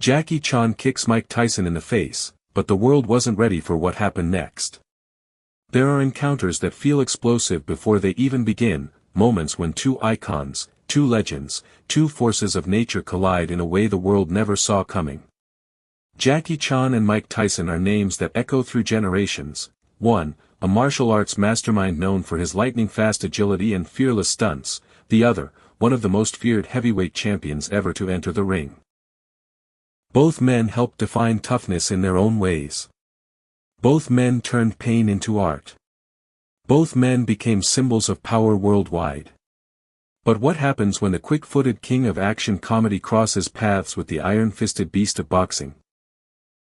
Jackie Chan kicks Mike Tyson in the face, but the world wasn't ready for what happened next. There are encounters that feel explosive before they even begin, moments when two icons, two legends, two forces of nature collide in a way the world never saw coming. Jackie Chan and Mike Tyson are names that echo through generations. One, a martial arts mastermind known for his lightning-fast agility and fearless stunts. The other, one of the most feared heavyweight champions ever to enter the ring. Both men helped define toughness in their own ways. Both men turned pain into art. Both men became symbols of power worldwide. But what happens when the quick-footed king of action comedy crosses paths with the iron-fisted beast of boxing?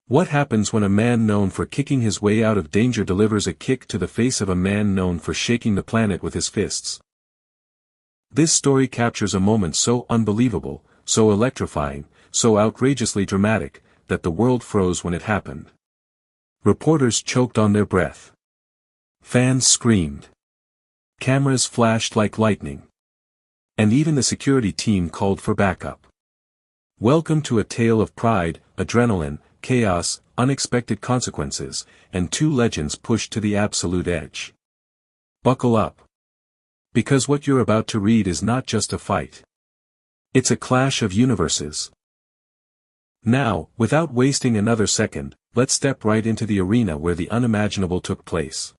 What happens when a man known for kicking his way out of danger delivers a kick to the face of a man known for shaking the planet with his fists? This story captures a moment so unbelievable, so electrifying, so outrageously dramatic, that the world froze when it happened. Reporters choked on their breath. Fans screamed. Cameras flashed like lightning. And even the security team called for backup. Welcome to a tale of pride, adrenaline, chaos, unexpected consequences, and two legends pushed to the absolute edge. Buckle up. Because what you're about to read is not just a fight. It's a clash of universes. Now, without wasting another second, let's step right into the arena where the unimaginable took place.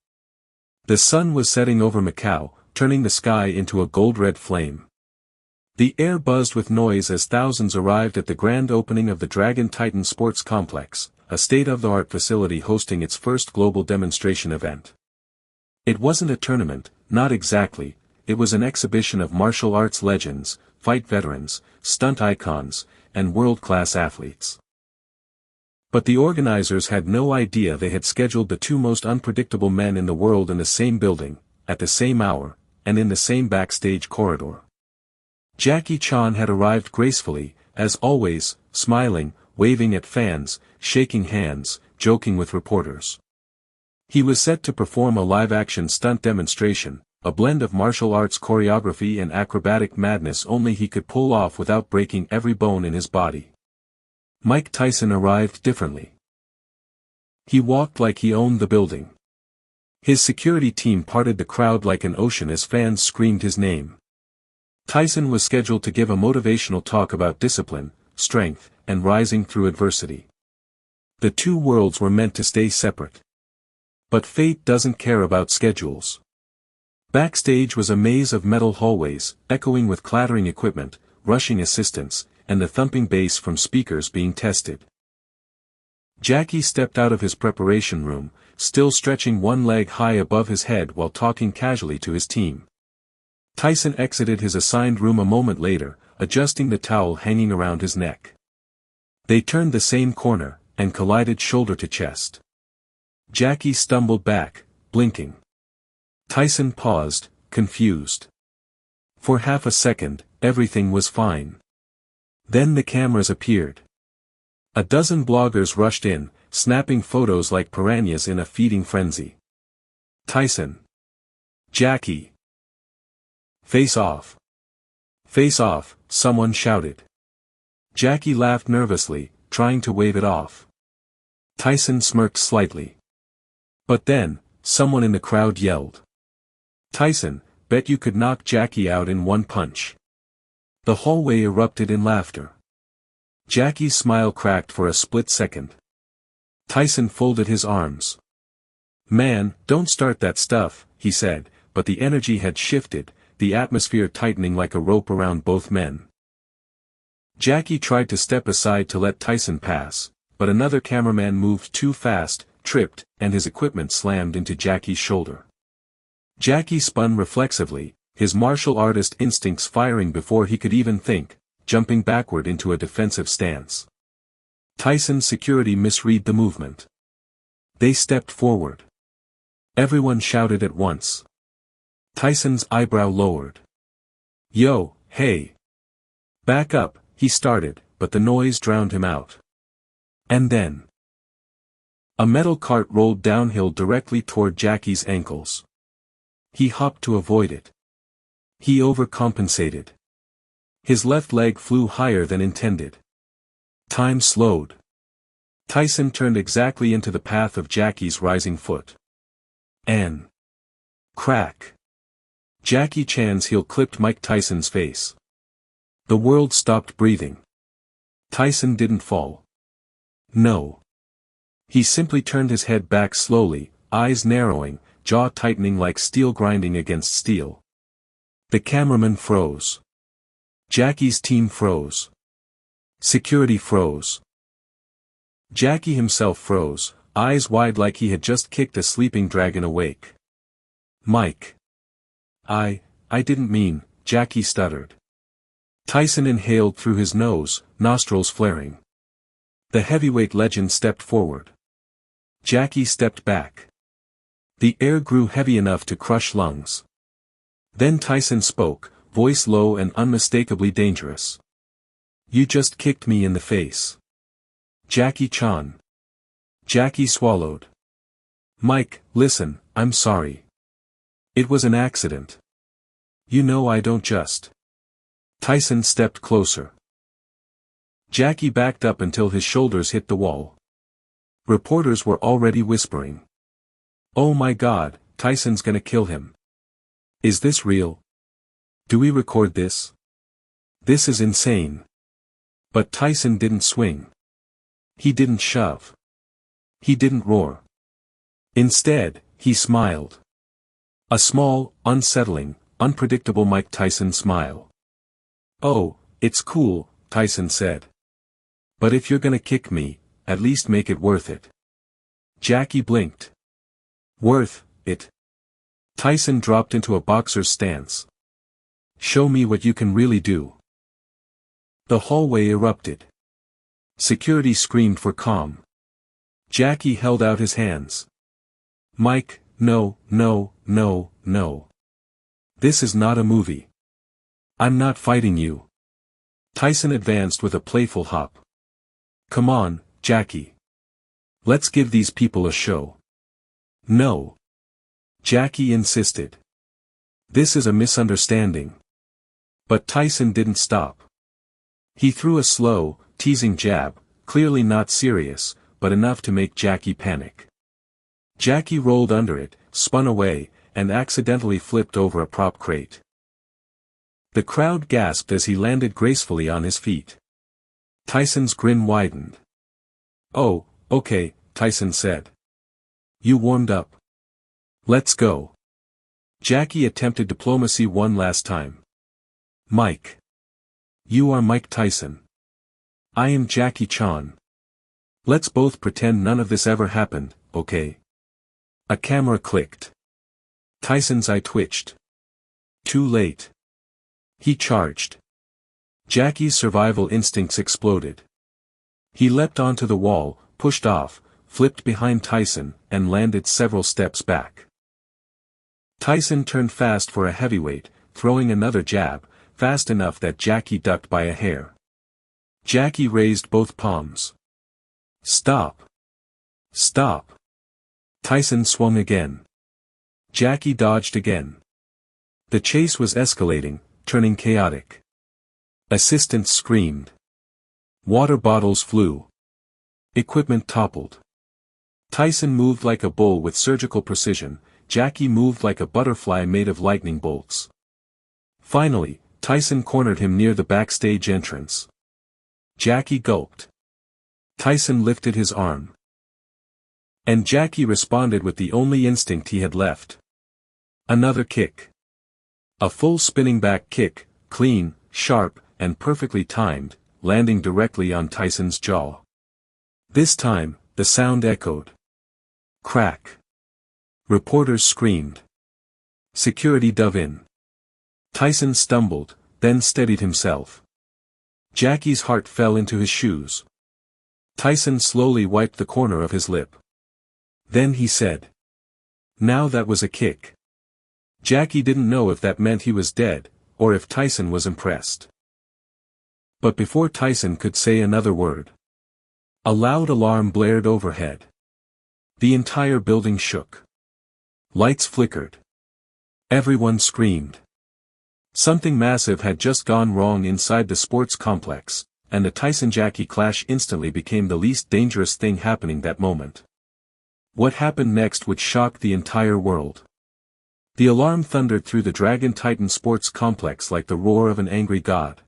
The sun was setting over Macau, turning the sky into a gold-red flame. The air buzzed with noise as thousands arrived at the grand opening of the Dragon Titan Sports Complex, a state-of-the-art facility hosting its first global demonstration event. It wasn't a tournament, not exactly, it was an exhibition of martial arts legends, fight veterans, stunt icons, and world-class athletes. But the organizers had no idea they had scheduled the two most unpredictable men in the world in the same building, at the same hour, and in the same backstage corridor. Jackie Chan had arrived gracefully, as always, smiling, waving at fans, shaking hands, joking with reporters. He was set to perform a live-action stunt demonstration, a blend of martial arts choreography and acrobatic madness only he could pull off without breaking every bone in his body. Mike Tyson arrived differently. He walked like he owned the building. His security team parted the crowd like an ocean as fans screamed his name. Tyson was scheduled to give a motivational talk about discipline, strength, and rising through adversity. The two worlds were meant to stay separate. But fate doesn't care about schedules. Backstage was a maze of metal hallways, echoing with clattering equipment, rushing assistants, and the thumping bass from speakers being tested. Jackie stepped out of his preparation room, still stretching one leg high above his head while talking casually to his team. Tyson exited his assigned room a moment later, adjusting the towel hanging around his neck. They turned the same corner, and collided shoulder to chest. Jackie stumbled back, blinking. Tyson paused, confused. For half a second, everything was fine. Then the cameras appeared. A dozen bloggers rushed in, snapping photos like piranhas in a feeding frenzy. Tyson. Jackie. Face off. Face off, someone shouted. Jackie laughed nervously, trying to wave it off. Tyson smirked slightly. But then, someone in the crowd yelled. Tyson, bet you could knock Jackie out in one punch. The hallway erupted in laughter. Jackie's smile cracked for a split second. Tyson folded his arms. Man, don't start that stuff, he said, but the energy had shifted, the atmosphere tightening like a rope around both men. Jackie tried to step aside to let Tyson pass, but another cameraman moved too fast, tripped, and his equipment slammed into Jackie's shoulder. Jackie spun reflexively, his martial artist instincts firing before he could even think, jumping backward into a defensive stance. Tyson's security misread the movement. They stepped forward. Everyone shouted at once. Tyson's eyebrow lowered. Yo, hey. Back up, he started, but the noise drowned him out. And then. A metal cart rolled downhill directly toward Jackie's ankles. He hopped to avoid it. He overcompensated. His left leg flew higher than intended. Time slowed. Tyson turned exactly into the path of Jackie's rising foot. And crack. Jackie Chan's heel clipped Mike Tyson's face. The world stopped breathing. Tyson didn't fall. No. He simply turned his head back slowly, eyes narrowing, jaw tightening like steel grinding against steel. The cameraman froze. Jackie's team froze. Security froze. Jackie himself froze, eyes wide like he had just kicked a sleeping dragon awake. Mike. I didn't mean, Jackie stuttered. Tyson inhaled through his nose, nostrils flaring. The heavyweight legend stepped forward. Jackie stepped back. The air grew heavy enough to crush lungs. Then Tyson spoke, voice low and unmistakably dangerous. You just kicked me in the face. Jackie Chan. Jackie swallowed. Mike, listen, I'm sorry. It was an accident. You know I don't just. Tyson stepped closer. Jackie backed up until his shoulders hit the wall. Reporters were already whispering. Oh my God, Tyson's gonna kill him. Is this real? Do we record this? This is insane. But Tyson didn't swing. He didn't shove. He didn't roar. Instead, he smiled. A small, unsettling, unpredictable Mike Tyson smile. Oh, it's cool, Tyson said. But if you're gonna kick me, at least make it worth it. Jackie blinked. Worth it. Tyson dropped into a boxer's stance. Show me what you can really do. The hallway erupted. Security screamed for calm. Jackie held out his hands. Mike, no, no, no, no. This is not a movie. I'm not fighting you. Tyson advanced with a playful hop. Come on, Jackie. Let's give these people a show. No. Jackie insisted. This is a misunderstanding. But Tyson didn't stop. He threw a slow, teasing jab, clearly not serious, but enough to make Jackie panic. Jackie rolled under it, spun away, and accidentally flipped over a prop crate. The crowd gasped as he landed gracefully on his feet. Tyson's grin widened. Oh, okay, Tyson said. You warmed up. Let's go. Jackie attempted diplomacy one last time. Mike. You are Mike Tyson. I am Jackie Chan. Let's both pretend none of this ever happened, okay? A camera clicked. Tyson's eye twitched. Too late. He charged. Jackie's survival instincts exploded. He leapt onto the wall, pushed off, flipped behind Tyson, and landed several steps back. Tyson turned fast for a heavyweight, throwing another jab, fast enough that Jackie ducked by a hair. Jackie raised both palms. Stop. Stop. Tyson swung again. Jackie dodged again. The chase was escalating, turning chaotic. Assistants screamed. Water bottles flew. Equipment toppled. Tyson moved like a bull with surgical precision, Jackie moved like a butterfly made of lightning bolts. Finally, Tyson cornered him near the backstage entrance. Jackie gulped. Tyson lifted his arm. And Jackie responded with the only instinct he had left. Another kick. A full spinning back kick, clean, sharp, and perfectly timed, landing directly on Tyson's jaw. This time, the sound echoed. Crack. Reporters screamed. Security dove in. Tyson stumbled, then steadied himself. Jackie's heart fell into his shoes. Tyson slowly wiped the corner of his lip. Then he said. Now that was a kick. Jackie didn't know if that meant he was dead, or if Tyson was impressed. But before Tyson could say another word, a loud alarm blared overhead. The entire building shook. Lights flickered. Everyone screamed. Something massive had just gone wrong inside the sports complex, and the Tyson-Jackie clash instantly became the least dangerous thing happening that moment. What happened next would shock the entire world. The alarm thundered through the Dragon Titan sports complex like the roar of an angry god.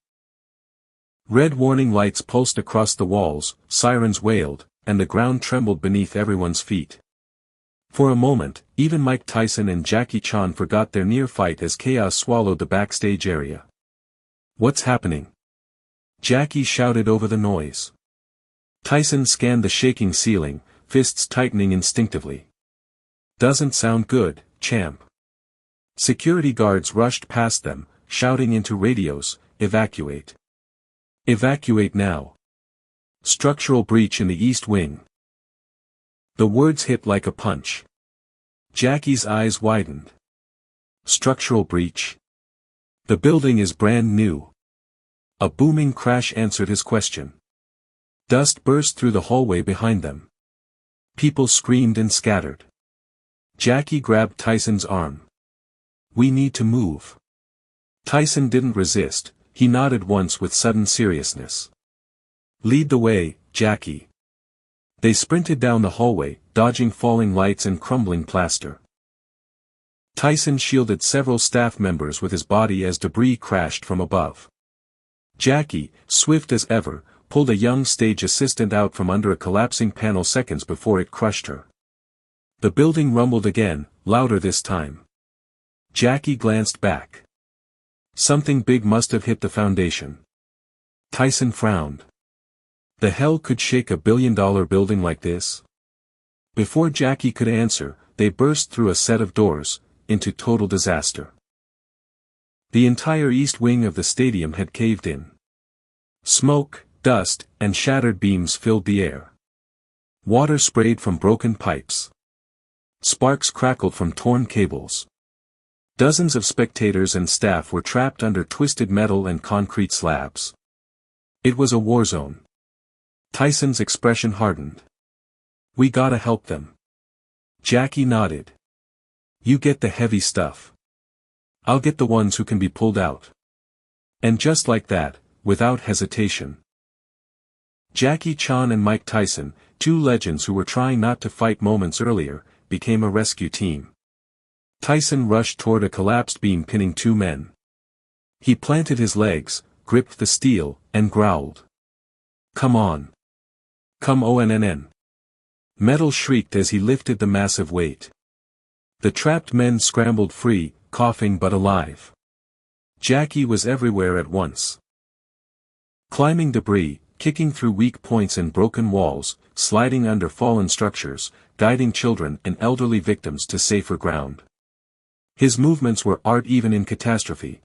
Red warning lights pulsed across the walls, sirens wailed, and the ground trembled beneath everyone's feet. For a moment, even Mike Tyson and Jackie Chan forgot their near fight as chaos swallowed the backstage area. "What's happening?" Jackie shouted over the noise. Tyson scanned the shaking ceiling, fists tightening instinctively. "Doesn't sound good, champ." Security guards rushed past them, shouting into radios, "Evacuate. Evacuate now. Structural breach in the East Wing." The words hit like a punch. Jackie's eyes widened. Structural breach? The building is brand new. A booming crash answered his question. Dust burst through the hallway behind them. People screamed and scattered. Jackie grabbed Tyson's arm. "We need to move." Tyson didn't resist, he nodded once with sudden seriousness. "Lead the way, Jackie." They sprinted down the hallway, dodging falling lights and crumbling plaster. Tyson shielded several staff members with his body as debris crashed from above. Jackie, swift as ever, pulled a young stage assistant out from under a collapsing panel seconds before it crushed her. The building rumbled again, louder this time. Jackie glanced back. Something big must have hit the foundation. Tyson frowned. The hell could shake a billion-dollar building like this? Before Jackie could answer, they burst through a set of doors, into total disaster. The entire east wing of the stadium had caved in. Smoke, dust, and shattered beams filled the air. Water sprayed from broken pipes. Sparks crackled from torn cables. Dozens of spectators and staff were trapped under twisted metal and concrete slabs. It was a war zone. Tyson's expression hardened. "We gotta help them." Jackie nodded. "You get the heavy stuff. I'll get the ones who can be pulled out." And just like that, without hesitation. Jackie Chan and Mike Tyson, two legends who were trying not to fight moments earlier, became a rescue team. Tyson rushed toward a collapsed beam pinning two men. He planted his legs, gripped the steel, and growled. "Come on. Come on." Metal shrieked as he lifted the massive weight. The trapped men scrambled free, coughing but alive. Jackie was everywhere at once. Climbing debris, kicking through weak points and broken walls, sliding under fallen structures, guiding children and elderly victims to safer ground. His movements were art even in catastrophe.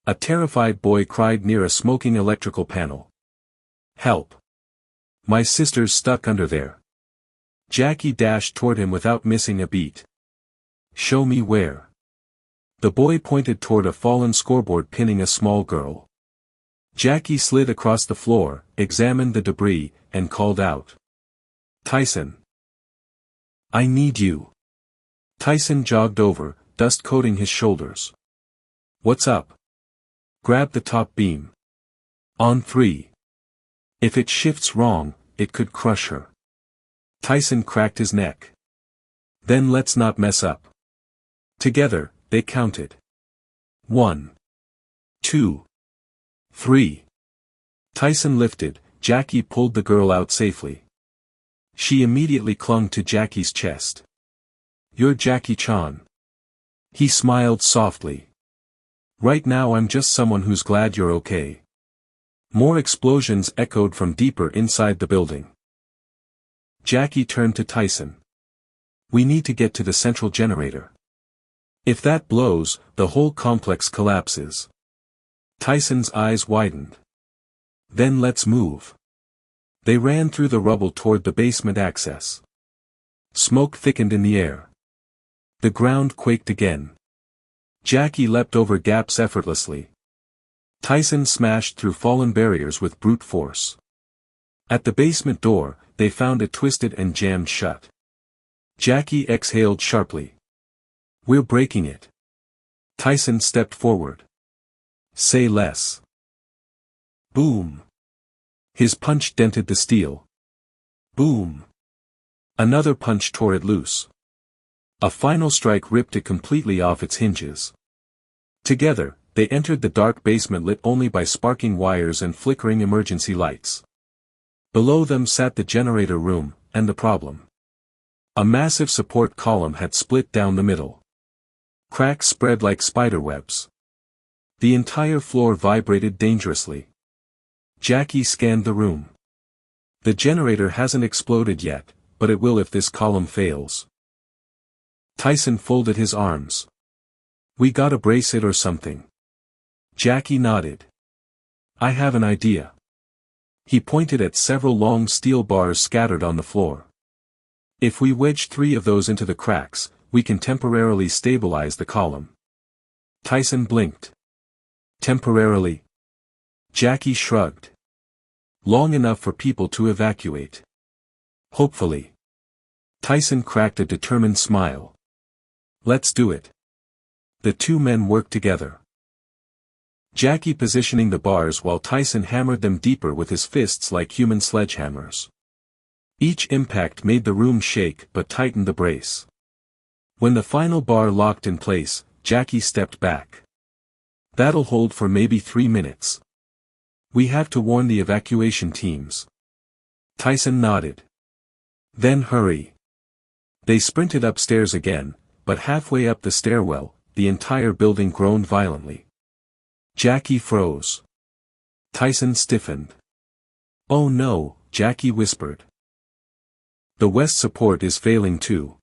A terrified boy cried near a smoking electrical panel. "Help! My sister's stuck under there." Jackie dashed toward him without missing a beat. "Show me where." The boy pointed toward a fallen scoreboard pinning a small girl. Jackie slid across the floor, examined the debris, and called out. "Tyson! I need you." Tyson jogged over, dust coating his shoulders. "What's up?" "Grab the top beam. On 3. If it shifts wrong, it could crush her." Tyson cracked his neck. "Then let's not mess up." Together, they counted. 1, 2, 3. Tyson lifted, Jackie pulled the girl out safely. She immediately clung to Jackie's chest. "You're Jackie Chan." He smiled softly. "Right now I'm just someone who's glad you're okay." More explosions echoed from deeper inside the building. Jackie turned to Tyson. "We need to get to the central generator. If that blows, the whole complex collapses." Tyson's eyes widened. "Then let's move." They ran through the rubble toward the basement access. Smoke thickened in the air. The ground quaked again. Jackie leapt over gaps effortlessly. Tyson smashed through fallen barriers with brute force. At the basement door, they found it twisted and jammed shut. Jackie exhaled sharply. "We're breaking it." Tyson stepped forward. "Say less." Boom. His punch dented the steel. Boom! Another punch tore it loose. A final strike ripped it completely off its hinges. Together, they entered the dark basement lit only by sparking wires and flickering emergency lights. Below them sat the generator room, and the problem. A massive support column had split down the middle. Cracks spread like spiderwebs. The entire floor vibrated dangerously. Jackie scanned the room. The generator hasn't exploded yet, but it will if this column fails. Tyson folded his arms. We gotta brace it or something. Jackie nodded. I have an idea. He pointed at several long steel bars scattered on the floor. If we wedge 3 of those into the cracks, we can temporarily stabilize the column. Tyson blinked. Temporarily? Jackie shrugged. Long enough for people to evacuate. Hopefully. Tyson cracked a determined smile. Let's do it. The 2 men worked together. Jackie positioning the bars while Tyson hammered them deeper with his fists like human sledgehammers. Each impact made the room shake but tightened the brace. When the final bar locked in place, Jackie stepped back. That'll hold for maybe 3 minutes. We have to warn the evacuation teams. Tyson nodded. Then hurry. They sprinted upstairs again, but halfway up the stairwell, the entire building groaned violently. Jackie froze. Tyson stiffened. Oh no, Jackie whispered. The west support is failing too.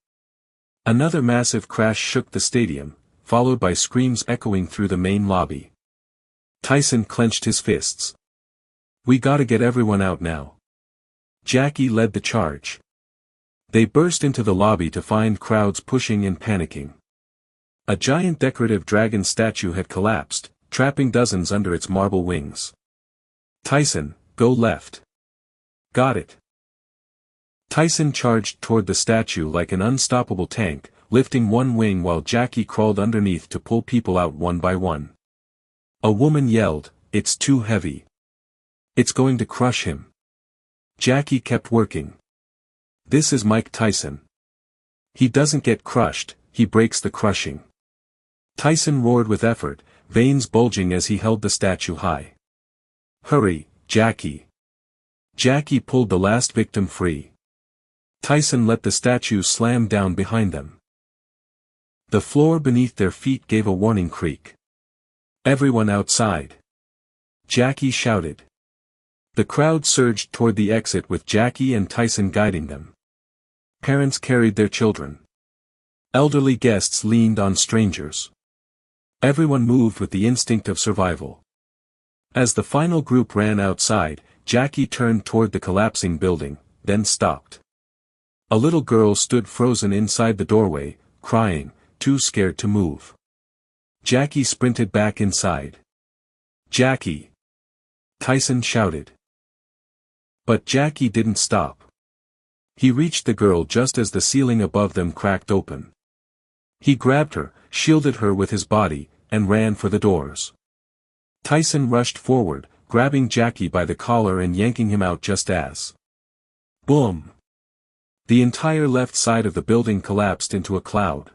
Another massive crash shook the stadium, followed by screams echoing through the main lobby. Tyson clenched his fists. We gotta get everyone out now. Jackie led the charge. They burst into the lobby to find crowds pushing and panicking. A giant decorative dragon statue had collapsed, trapping dozens under its marble wings. Tyson, go left. Got it. Tyson charged toward the statue like an unstoppable tank, lifting one wing while Jackie crawled underneath to pull people out one by one. A woman yelled, "It's too heavy. It's going to crush him." Jackie kept working. This is Mike Tyson. He doesn't get crushed, he breaks the crushing. Tyson roared with effort, veins bulging as he held the statue high. Hurry, Jackie. Jackie pulled the last victim free. Tyson let the statue slam down behind them. The floor beneath their feet gave a warning creak. Everyone outside. Jackie shouted. The crowd surged toward the exit with Jackie and Tyson guiding them. Parents carried their children. Elderly guests leaned on strangers. Everyone moved with the instinct of survival. As the final group ran outside, Jackie turned toward the collapsing building, then stopped. A little girl stood frozen inside the doorway, crying, too scared to move. Jackie sprinted back inside. Jackie! Tyson shouted. But Jackie didn't stop. He reached the girl just as the ceiling above them cracked open. He grabbed her, shielded her with his body, and ran for the doors. Tyson rushed forward, grabbing Jackie by the collar and yanking him out just as. Boom! The entire left side of the building collapsed into a cloud.